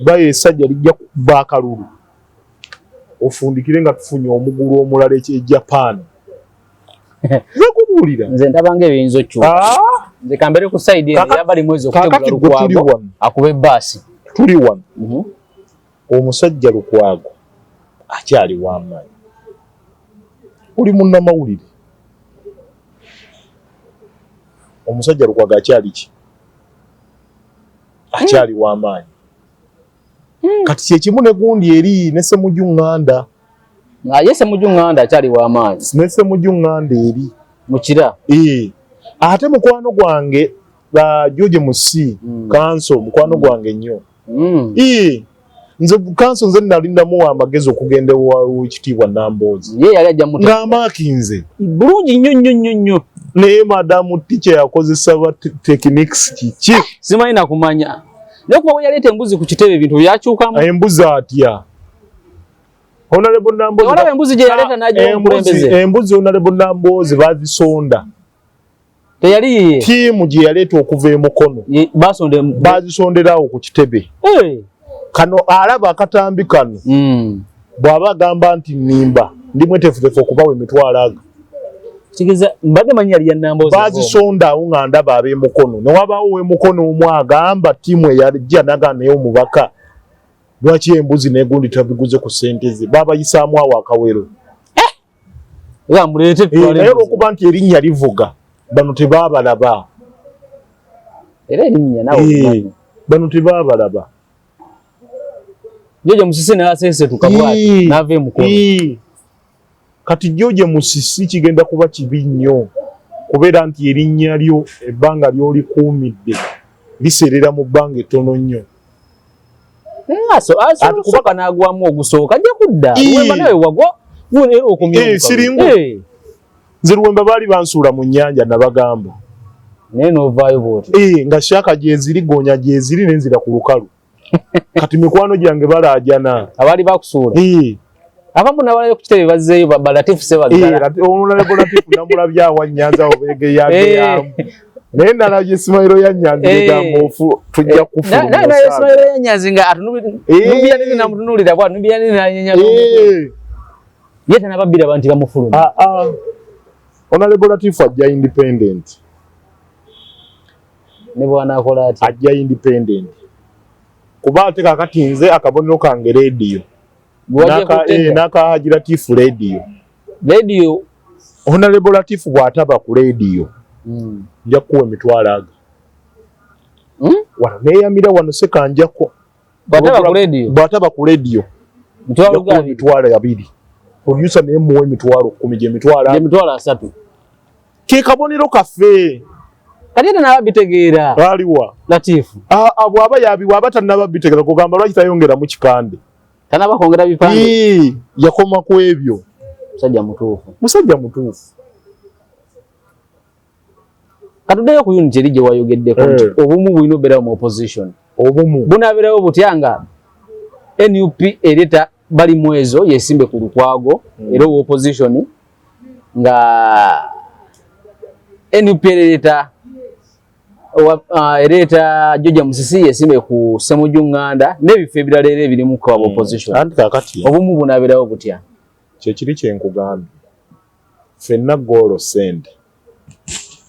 Baye essajja lijja kuba akalulu. Ofundikire nga tufunye omugulu omulala e Japan. Nze kubuulira. Nze ndabanga ebiyinza okyuka. Nze kambere ku side ya bali mwezi okutegula Lukwago akube baasi. Tuli wano. Omusajja Lukwago akyali w'amaanyi. Oli munnamawulire. Omusajja Lukwago akyali ki? Akyali w'amaanyi. Kati kyekimu ne gundi eri ne Ssemujjuŋŋanda. Ye Ssemujjuŋŋanda akyali w'amaanyi. Ne Ssemujjuŋŋanda eri. Mukira. Ate mukwano gwange George Musi Kanso mukwano gwange nnyo. Nze Kanso nze nalindamu amagezi okugenda w'ekitiibwa Namboozi. Ye yali ajja muto. Ng'amaakinze. Bulungi nnyo. Naye madamu teacher yakozesa ba techniques kiki? Simanyi nakumanya. Naye kuba we yaleeta embuzi ku kitebe ebintu byakyukamu. Embuzi atya? Honorable Namboozi. Olaba embuzi gye yaleeta n'ajja omukulembeze. Embuzi Honorable Namboozi baazisonda. Teyali ye. Tiimu gye yaleeta okuva e Mukono. Baazisonderawo ku kitebe. Kano alaba akatambi kano. Bw'aba agamba nti nnimba ndi mweteefuteefu okubawa emitwalo ago. Kigeza mbadde manyi yali ya Namboozi. Baazisondawo nga ndaba ab'e Mukono. Ne wabaawo ow'e omu agamba ttiimu eyajja n'agaanayo omubaka. Lwaki embuzi n'egundi tabiguze ku ssente ze? Baabayisaamu awo akawero. Naye olw'okuba nti erinnya livuga, bano tebaabalaba. Era erinnya naawe bano tebaabalaba. George Musisi n'aseesetuka bw'ati n'ava e Mukono. Kati George Musisi kigenda kuba kibi nnyo kubeera nti erinnya lyo ebbanga ly'olikuumidde liserera mu bbanga ettono nnyo. Kusooka n'agwamu ogusooka ajja kudda. Luwemba nawe wagwa era okumya. Siringo. Nze Luwemba baali bansuula mu nnyanja nabagamba. Naye n'ovaayo bw'oti. Nga Shaka gyeziri, Goonya gyeziri n'enzira ku lukalu. Kati mikwano gyange balaajana. Abaali bakusuula. Abamu n'abalayo ku kitebe bazzeeyo Balatifu Ssebaggala. Honorable Latifu namulabye awa Nyanza obeegeyageyamu. Naye nalabye Ismailo ya Nyanzi egamba tujja kufuluma. Naye Ismailo ya Nyanzi nga atunubira nini namutunuulira bwa nubira nini nanyenya ye tanababbira bantu bamufuluma. Honorable Latifu ajja independent. Ne bw'anaakola ati ajja independent. Kuba ate kaakati nze akabonero kange radio. N'aka Haji Latifu radio. Honorable Latifu bw'ataba ku radio. Nja kuwa emitwalo ago. Wano neeyamira wano sekanjako. Bw'ataba ku radio. Emitwalo 2. Producer naye muwa emitwalo 10 gye emitwalo 3. Ke kabonero kaffe. Kati ate n'ababitegeera. Aliwa. Latifu. Bw'aba yabiwa aba tannababitegeera kugamba lwaki tayongera mu kipande. Tanaba kwongera bipande. Yakoma ku ebyo. Musajja mutuufu. Musajja mutuufu. Katudeyo ku unity eri gye wayogeddeko nti obumu bulina obeerawo mu opposition. Obumu bunaabeerawo butya nga NUP ereta bali mu ezo yesimbe ku lukwago era opposition nga NUP ereta George Musisi yesimbe ku Ssemujunganda n'ebifo ebirala era ebirimu ku opposition. Anti kakati obumu bunaabeerawo butya? Kyekiri kye nkugambye. Ffenna goolo sente.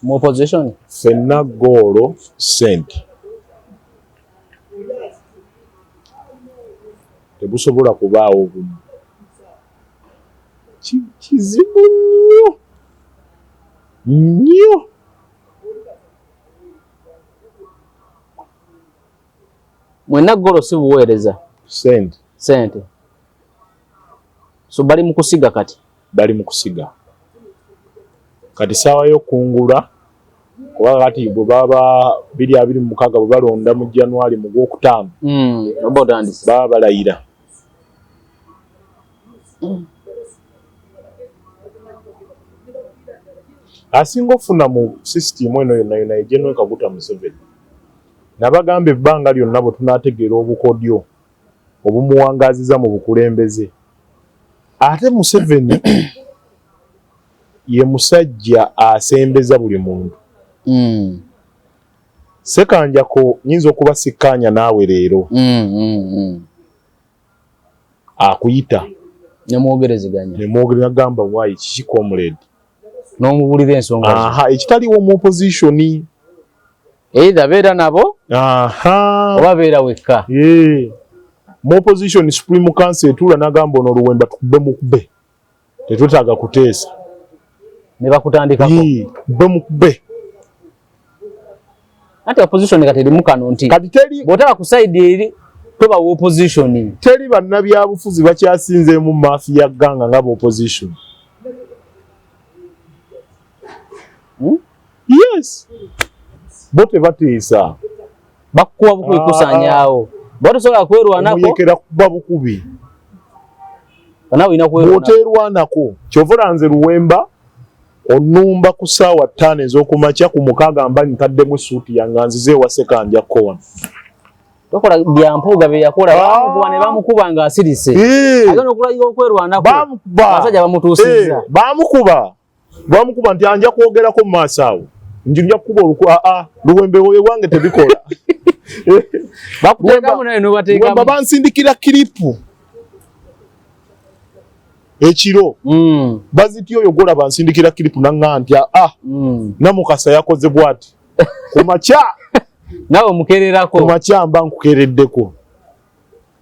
Mu opposition? Ffenna goolo sente. Tebusobola kubaawo obumu. Kizibu nnyo. Mwenna goolo si buweereza sente. So bali mu kusiga kati? Bali mu kusiga. Kati saawa y'okungula kuba kati bwe baba 2026 bwe balonda mu January mu Gwokutaano baba balayira. Asinga ofuna mu system eno yonna General Kaguta Museveni. Nabagambe ebbanga lyonna bwe tunaategeera obukodyo obumuwangaaziza mu bukulembeze. Ate Museveni ye musajja asembeza buli muntu. Sekanjako nyinza okuba sikkaanya naawe leero. Akuyita. Nemwogereziganya gamba waayi kiki comrade. N'omubulira ensonga. Ekitaliwo mu opposition. Either beera nabo oba beera wekka. Mu opposition Supreme Council etuula n'agamba ono Luwemba tukube mukube. Tetwetaaga kuteesa. Ne bakutandikako. Kube mukube. Ate opposition kati erimu kano nti bw'otaba ku side eri toba opposition. Teri bannabyabufuzi bakyasinzeemu mafia ganga nga opposition. Yes. Bote bateesa. Bakuwa bukubi kusanyawo. Bote soka kwerwanako. Omuyekera kuba bukubi. Nawe ina kwerwanako. Bote erwanako. Kyovula nze Luwemba onumba ku ssaawa 5 ez'okumakya ku mukaaga mba ntaddemu suuti yange nzize ewa Sekanja Kowan. Tokola byampuuga bye yakola bamukuba ne bamukuba nga asirise. Agenda okulaga okwerwanako. Basajja bamutuusizza. Bamukuba nti anja kwogerako mu maaso awo. Njinja kukuba Luwembe wange tebikola. Bakuteekamu naye n'obateekamu. Luwemba bansindikira kiripu. Ekiro. Baziti oyo gola bansindikira kiripu nanga nti Namukasa yakoze bwati. Kumakya. Nawe mukererako. Kumakya mba nkukereddeko.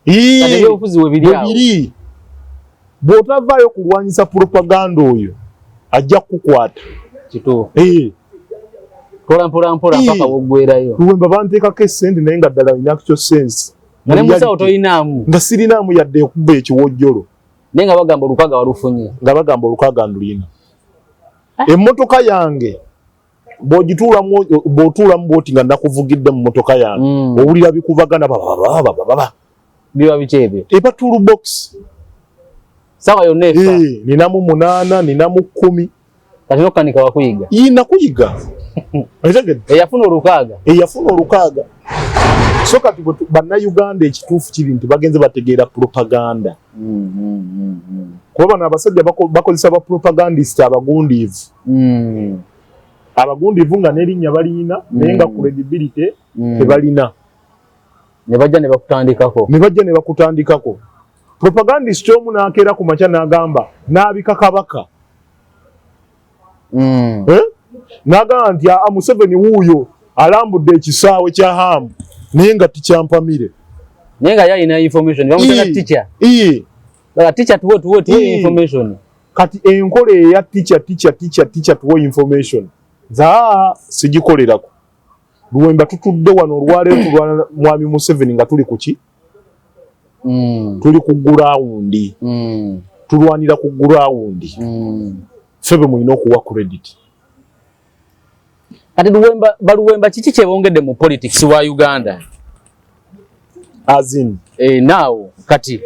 Kati ebyobufuzi we biri awo. Bw'otavaayo kulwanyisa propaganda oyo ajja kukukwata. Kituufu. Mpola mpaka bw'oggwerayo. Luwemba banteekako essente naye nga ddala ina actual sense. Nga ne musawo toyinaamu. Nga sirinaamu yadde okuba ekiwojjolo. Naye nga bagamba olukaga walufunye. Nga bagamba olukaga ndulina. Emmotoka yange bw'otuulamu bw'oti nga nakuvugidde mu mmotoka yange. Owulira bikubagana baba. Biba biki ebyo? Eba toolbox. Sawa yonna efa. Ninamu 8, ninamu 10. Kati n'okukanika wakuyiga? Nakuyiga. Eyafuna olukaaga. So kati bannayuganda ekituufu kiri nti bagenze bategeera propaganda. Kuba bano abasajja bakozesa ba propagandist abagundiivu. Abagundiivu nga n'erinnya balina naye nga credibility tebalina. Ne bajja ne bakutandikako. Propagandist omu n'akeera ku makya n'agamba n'abika kabaka. N'agamba nti Museveni wuuyo alambudde ekisaawe kya Hamu naye nga tikyampamire. Naye nga yalina information. Bamutega teacher. Teacher tuwe information. Kati enkola eya teacher tuwe information. Sigikolerako. Luwemba tutudde wano olwaleero tulwana mwami Museveni nga tuli kuki? Tuli ku gurawundi. Tulwanira ku gurawundi. Febe mulina okuwa credit. Kati Luwemba kiki kye bongedde mu politics wa Uganda? As in now kati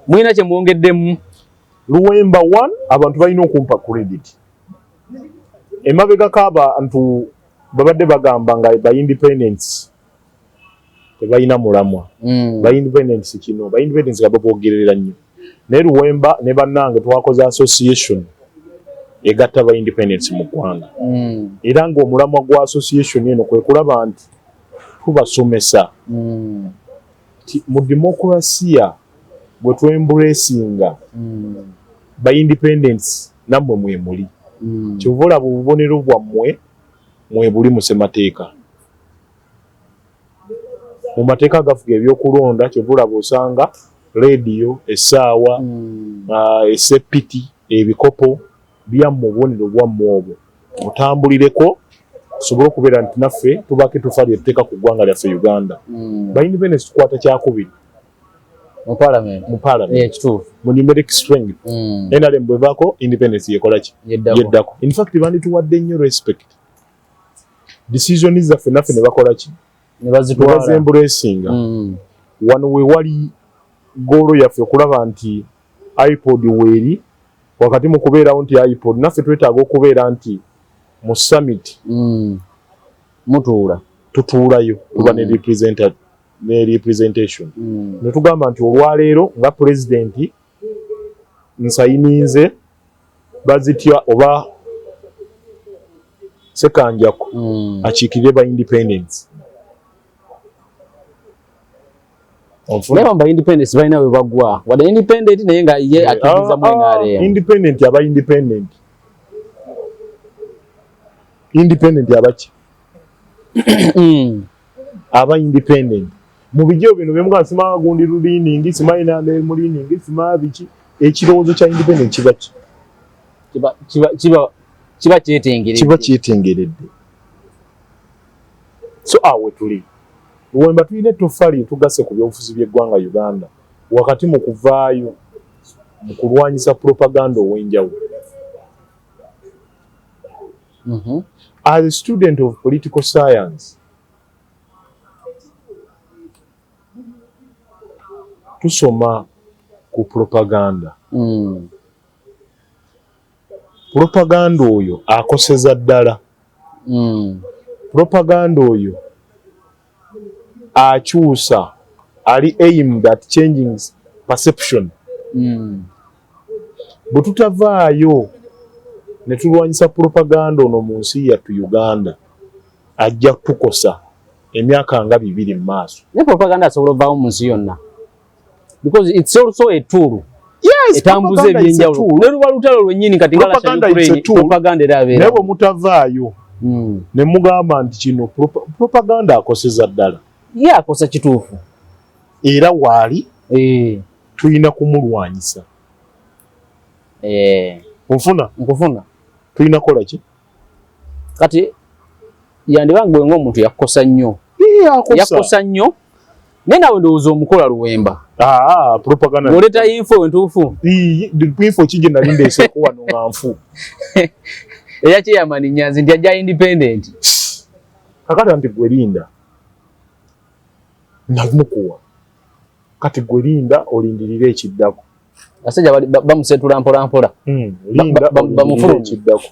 mwina kye mwongeddemu. Luwemba 1 abantu balina okumpa credit. Emabega k'abantu babadde bagamba nga ba independence tebalina mulamwa. Ba independence kino ba independence nga babogerera nnyo naye Luwemba ne bannange twakoze association egatta ba independence mu ggwanga era ng'omulamwa gwa association eno kwe kulaba nti tubasomesa mu demokrasiya bwe twembulesinga ba independence nammwe mwe muli kyova olaba obubonero bwammwe mwe buli mu ssemateeka mu mateeka agafuga ebyokulonda kyova olaba osanga rediyo essaawa esepiti ebikopo byammwe obubonero bwammwe obwo mutambulireko tusobole okubeera nti naffe tubaako etufa lye tuteeka ku ggwanga lyaffe Uganda. Ba independence tukwata kyakubiri mu parliament mu numeric strength NRM bwevaako independence yekola ki yeddako. In fact bandituwadde nnyo respect decision zaffe naffe ne bakola ki ne bazembulesinga wano we wali goolo yaffe okulaba nti iPod weeri wakati mu kubeerawo nti iPod naffe twetaaga okubeera nti mu summit tutuulayo tuba ne representation ne tugamba nti olwaleero nga pulezidenti nsayininze bazitya oba Sekanjako akiikirire ba independence. Leba mba independence balina we bagwa wada independent naye nga ye akiriza mwenare independent aba independent abaki aba independent mu bijjo bino byemuga sima gundi luliningi sima ina ne muliningi sima biki ekirowoozo kya independent kibaki kiba kyetengeredde so awe tuli Luwemba tulina ettoffaali tugase ku byobufuzi by'eggwanga Uganda wakati mu kuvaayo mu kulwanyisa propaganda ow'enjawulo. As a student of political science tusoma ku propaganda propaganda oyo akoseza ddala propaganda oyo akyusa ali aimed at changing perception bwe tutavaayo ne tulwanyisa propaganda ono mu nsi yattu Uganda ajja tukosa emyaka nga 2 mu maaso. Ne propaganda asobola ovaawo mu nsi yonna because it's also a tool. Yes, etambuze ebyenjawulo ne luba lutalo lwennyini kati ngala propaganda era abeera nebo mutavaayo ne mugamba nti kino propaganda akoseza ddala akosa kituufu era waali tulina kumulwanyisa nkufuna tulina kola ki kati yandibangwe ng'omuntu yakosa nnyo naye nawe ndowooza omukola Luwemba propaganda oleta info entuufu info kije nali ndeeseko wano nga nfu era kyeyamani Nyanzi nti ajja independent kakati nti gwerinda namukuwa kati gwerinda olindirire ekiddako basajja bamusetula mpola bamufuluma ekiddako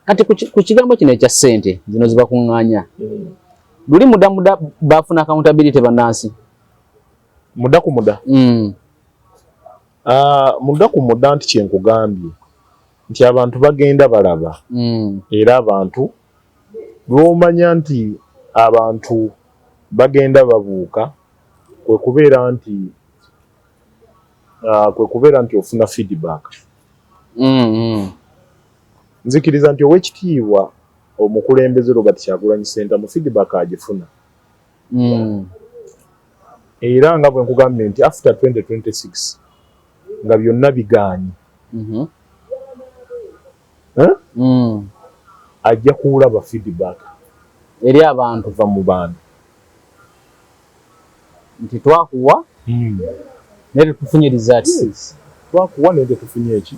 kati ku kigambo kino ekya ssente zino zibakuŋŋaanya luli muda bafuna accountability bannansi muda ku muda muda ku muda nti kyenkugambye nti abantu bagenda balaba era abantu lwomanya nti abantu bagenda babuuka kwe kubeera nti ofuna feedback nzikiriza nti ow'ekitiibwa omukulembeze Robert Kyagulanyi Ssentamu mu feedback agifuna era nga bwe nkugambye nti after 2026 nga byonna bigaanyi ajja kulaba feedback eri abantu va mu bantu nti twakuwa naye tufunye results twakuwa naye tufunye eki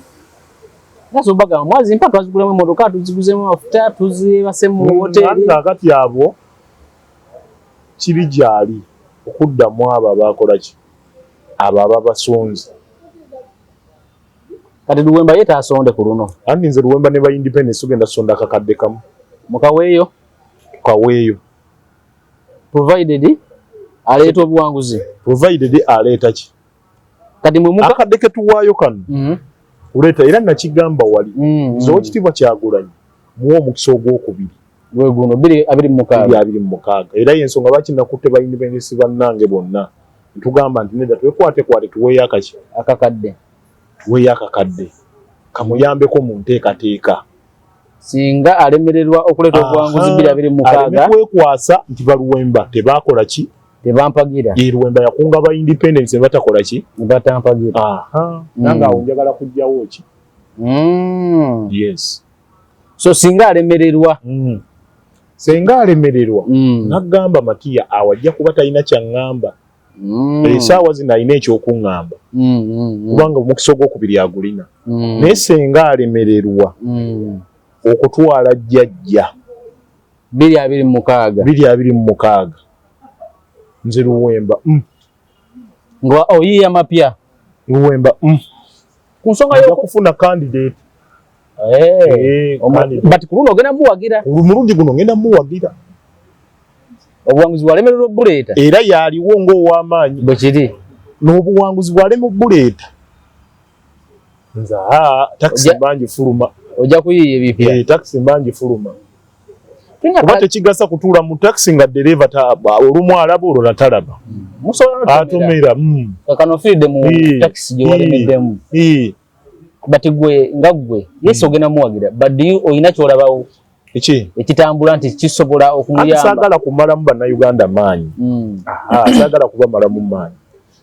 nazo baga mwazi mpa twazigulemu emmotoka tuziguzemu amafuta tuzibase mu hoteli kakati abo kiri gyali okuddamu abo abakola ki abo ababasonzi kati Luwemba ye taasonde ku luno andi nze Luwemba ne ba independence tugenda sonda kakadde kamu mukaweeyo kaweeyo provided aleeta obuwanguzi provided aleeta ki kati mwe muka akadde ke tuwaayo kano uleeta era nakigamba wali nze Oweekitiibwa Kyagulanyi muwa omukisa ogwokubiri gwe guno 226 era y'ensonga lwaki nakutte bayindipendesi bannange bonna ntugamba nti nedda twekwate tuweeyo akakadde tuweeyo akakadde kamuyambeko mu nteekateeka singa alemererwa okuleeta obuwanguzi 226 kwekwasa nti baluwemba tebaakola ki tebampagira Luwemba yakunga ba independence ne batakola ki ne batampagira nange awo njagala kujjawo ki yes so singa alemererwa senga alemererwa nagamba Matiya awajja kuba talina kyaŋŋamba esaawa zino alina ekyokuŋŋamba kubanga omukisa ogwokubiri agulina naye senga alemererwa okutwala jjajja 226 nze Luwemba nga oyiya mapya Luwemba ku nsonga y'okufuna candidate but ku luno ogenda muwagira omulundi guno ngenda muwagira obuwanguzi bwalemererwa buleeta era yaliwo ng'ow'amaanyi bwe kiri n'obuwanguzi bwalema buleeta nze takisi mbangi fuluma ojja kuyiiya ebipya takisi mbangi fuluma kuba tekigasa kutuula mu takisi nga ddereeva olumu alaba olwo natalaba atomera kakanofiiridde mu takisi gye walemeddemu bati gwe nga gwe yesi ogenda muwagira baddi olina kyolabawo ekitambula nti kisobola okumuyamba saagala kumalamu bannayuganda maanyi saagala kubamalamu maanyi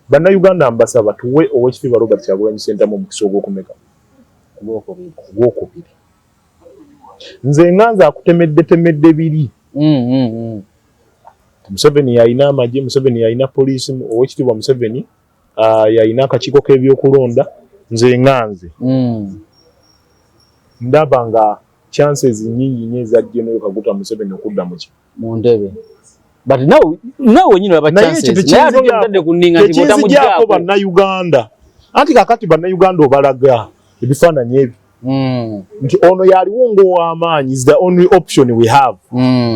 bannayuganda mbasaba tuwe Oweekitiibwa Robert Kyagulanyi Ssentamu omukisa ogw'okumeka ogwokubiri nze nganze akutemedde biri Museveni yalina amagye Museveni yalina poliisi Oweekitiibwa Museveni yalina akakiiko k'ebyokulonda nze nganze ndaba nga chances nyingi nnyo eza General Kaguta Museveni okudda mu ntebe but nawe nyine aba chances naye ate oyagudde kunninga nti botamujjaako bannayuganda anti kakati bannayuganda obalaga ebifaananyi ebyo nti ono yaliwo ng'ow'amaanyi is the only option we have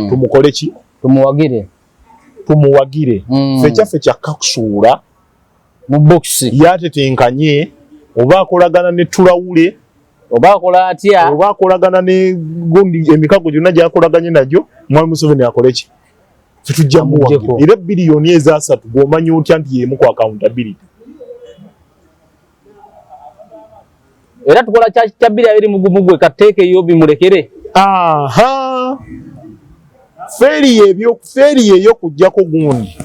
tumukole ki tumuwagire ffe kyaffe kyakkakusuula mu box yatetenkanye oba akolagana ne Tulawule oba akola atya oba akolagana ne gundi emikago gyonna gyakolaganye nagyo Mwami Museveni akole ki tutujja muwagire era biliyoni eza 3 gw'omanyi otya nti yemu ku accountability era tukola kya 226 gwe kateeke eyo bimulekere feeri eyo kujjako gundi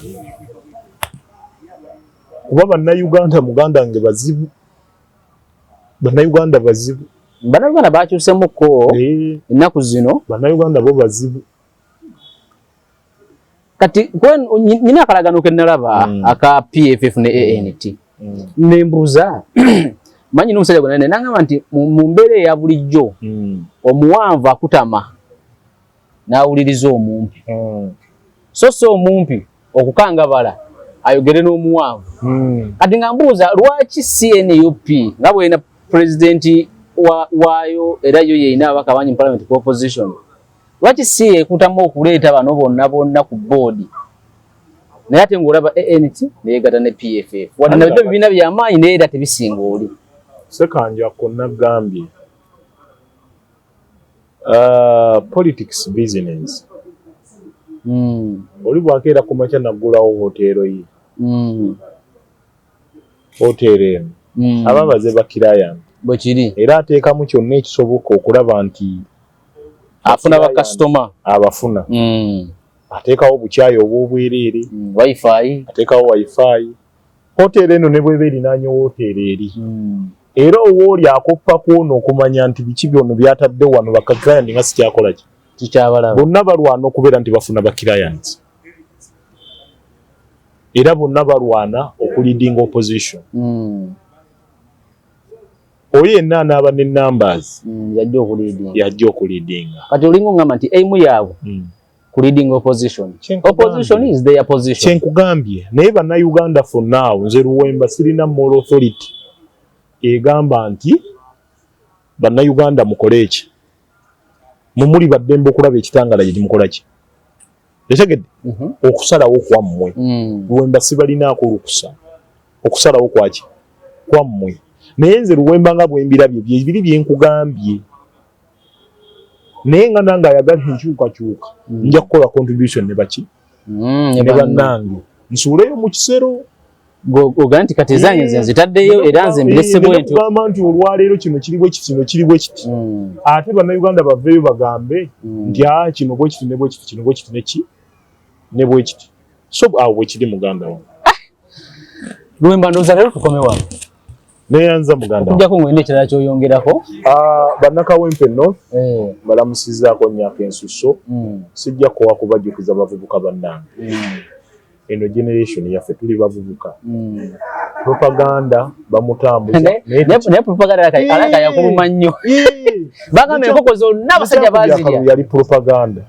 kuba bannayuganda muganda nge bazibu bannayuganda bakyusemuko ennaku zino bannayuganda bo bazibu kati nyina akalagano ke nalaba aka PFF ne ANT nembuuza manyi n'omusajja gwe nangamba nti mu mbeera eya bulijjo omuwanvu akutama n'awuliriza omumpi so omumpi okukangabala ayogere n'omuwanvu kati nga mbuuza lwaki CNUP nga bwena pulezidenti waayo era yo yeyina abaka bangi mu parliament ku opposition lwaki si ekutamu okuleeta bano bonna ku boodi naye ate ng'olaba ANT neyegatta ne PFF wadde nabyo ebibiina by'amaanyi naye era tebisinga oli Sekanja konna gambye politics business oli bwakeera ku makya naggulawo hoteero ye hoteero eno ababaze bakiraya bwe kiri era ateekamu kyonna ekisoboka okulaba nti afuna bakasitoma abafuna ateekawo bukyayi obw'obwereere wifi ateekawo wifi hoteero eno ne bweba erinaanye hoteero eri era owooli akoppa kw'ono okumanya nti biki byonna byatadde wano bakakirayandi nga sikyakola ki kikyabalaba bonna balwana okubeera nti bafuna bakirayandi era bonna balwana okuleadinga opposition oyo yenna anaaba ne numbers yajja okuleadinga kati olinga ongamba nti aimu yaabwe kuleading opposition is their position kyenkugambye naye bannayuganda for now nze Luwemba sirina moral authority egamba nti bannayuganda mukole eki mumuli baddembe okulaba ekitangala gye mukola ki etegedde okusalawo kwammwe Luwemba sibalinaako olukusa okusalawo kwaki kwammwe naye nze Luwemba nga bwe mbirabye biri bye nkugambye naye nga nange ayagala enkyukakyuka nja kukola contribution ne baki ne bannange nsuuleyo mu kisero ogamba nti kati zange nze nzitaddeyo era nze mbirese bwentyo kugamba nti olwaleero kino kiri bwe kiti kino kiri bwe kiti ate bannayuganda baveeyo bagambe nti kino bwe kiti ne bwe kiti kino bwe kiti neki ne bwe kiti so awo bwe kiri muganda wange Luwemba ndowooza leero tukome wano neyanza muganda okujjako ngwenda ekirala kyoyongerako bannakawempe North balamusizaako nnyaka ensuso sijja kuwa kubajjukiza bavubuka bannange eno generation yaffe tuli bavubuka propaganda bamutambuza naye propaganda alaka yakuluma nnyo bagamba enkoko zonna abasajja baazirya yali propaganda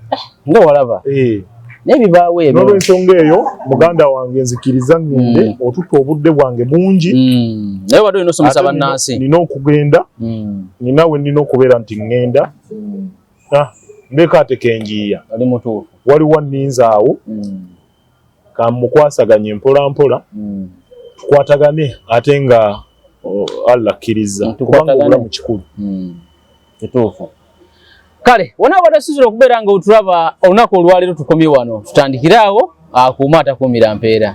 nga walaba naye bibaawo ebyo n'olwensonga eyo muganda wange nzikiriza ngende otutte obudde bwange bungi naye wadde olina osomesa bannansi nina okugenda nina we nina okubeera nti ŋŋenda ndeeka ate kenjiya ali mutuufu waliwo nninzaawo kamukwasaganye mpola mpola tukwatagane ate nga Allah akkiriza kubanga obulamu kikulu kituufu kale wona wadde sizira okubeera nga otulaba olunaku olwaleero tukomye wano tutandikire awo akuuma atakuumira mpeera